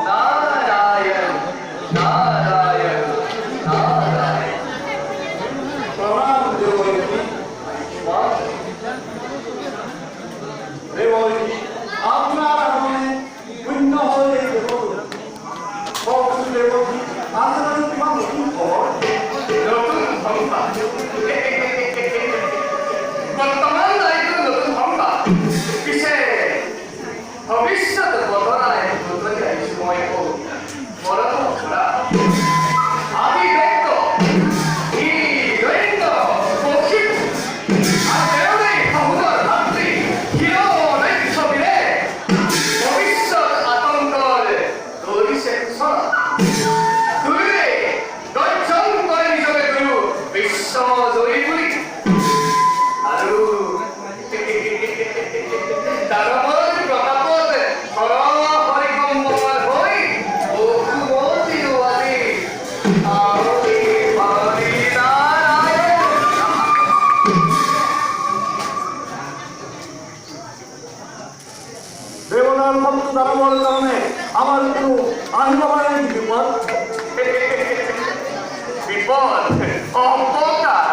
नारायण नारायण नारायण प्रणाम देवकी। देवकी আপনার আগমনে পুণ্য হয়ে দেবকি। দেবকি আপনার কিমান নতুন খবর? নতুন সংবাদ বর্তমান দায়িত্ব নতুন সংবাদ পিছে ভবিষ্যৎ ঘটনায় নতুন সময় বড় খারাপ আদি ব্যক্ত ই দৈন্ত পক্ষিত আর দেউরে খাহুদর ভাতৃ হিরো দৈত্য বিরে ভবিষ্যৎ আতঙ্কর ধরিছে কুশল দুইরে দৰ্শন কৰে নিজকে গুৰু বিশ্ব জয়ী বুলি আৰু দানৱৰ প্ৰতাপত হৰ হৰিকম্বৰ হৈ বহুমতি আজি আহৰি হৰি নাৰায়ণ দেবতাৰ ভক্ত দানবৰ কাৰণে আমাৰ কোনো আহিব পাৰে নেকি বিপদ? বিপদ অপকাৰ